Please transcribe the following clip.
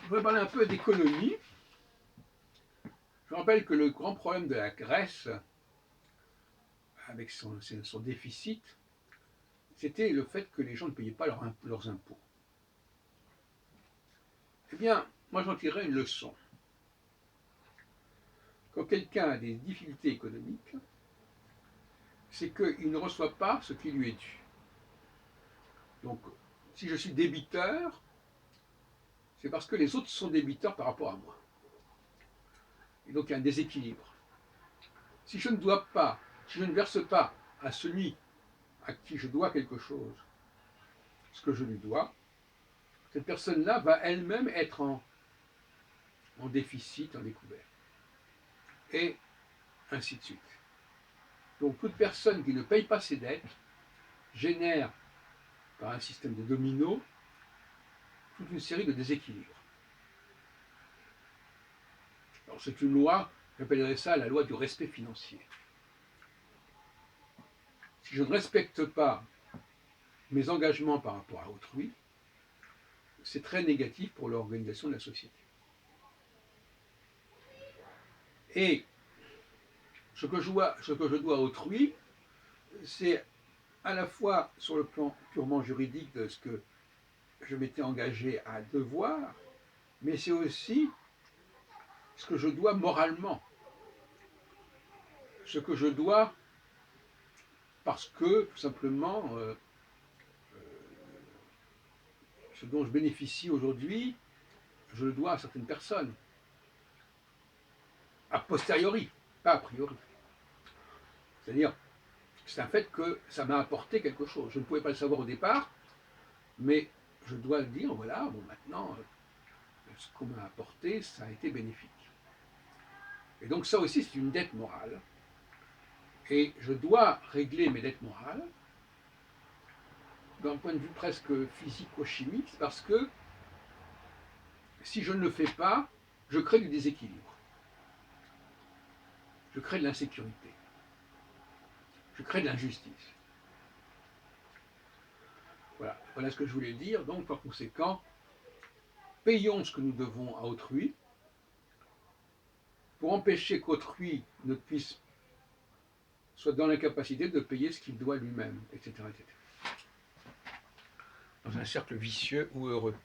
Je voudrais parler un peu d'économie. Je rappelle que le grand problème de la Grèce, avec son déficit, c'était le fait que les gens ne payaient pas leurs impôts. Eh bien, moi j'en tirerais une leçon. Quand quelqu'un a des difficultés économiques, c'est qu'il ne reçoit pas ce qui lui est dû. Donc, si je suis débiteur, c'est parce que les autres sont débiteurs par rapport à moi. Et donc il y a un déséquilibre. Si je ne dois pas, si je ne verse pas à celui à qui je dois quelque chose, ce que je lui dois, cette personne-là va elle-même être en déficit, en découvert. Et ainsi de suite. Donc toute personne qui ne paye pas ses dettes génère, par un système de dominos, toute une série de déséquilibres. Alors c'est une loi, j'appellerais ça la loi du respect financier. Si je ne respecte pas mes engagements par rapport à autrui, c'est très négatif pour l'organisation de la société. Et ce que je dois à autrui, c'est à la fois sur le plan purement juridique de ce que je m'étais engagé à devoir, mais c'est aussi ce que je dois moralement, ce que je dois parce que tout simplement ce dont je bénéficie aujourd'hui, je le dois à certaines personnes, a posteriori, pas a priori. C'est-à-dire, c'est un fait que ça m'a apporté quelque chose. Je ne pouvais pas le savoir au départ, mais je dois le dire, voilà, bon maintenant, ce qu'on m'a apporté, ça a été bénéfique. Et donc ça aussi, c'est une dette morale. Et je dois régler mes dettes morales d'un point de vue presque physico-chimique, parce que si je ne le fais pas, je crée du déséquilibre. Je crée de l'insécurité. Je crée de l'injustice. Voilà ce que je voulais dire. Donc, par conséquent, payons ce que nous devons à autrui pour empêcher qu'autrui ne puisse soit dans l'incapacité de payer ce qu'il doit lui-même, etc., etc. Dans un cercle vicieux ou heureux.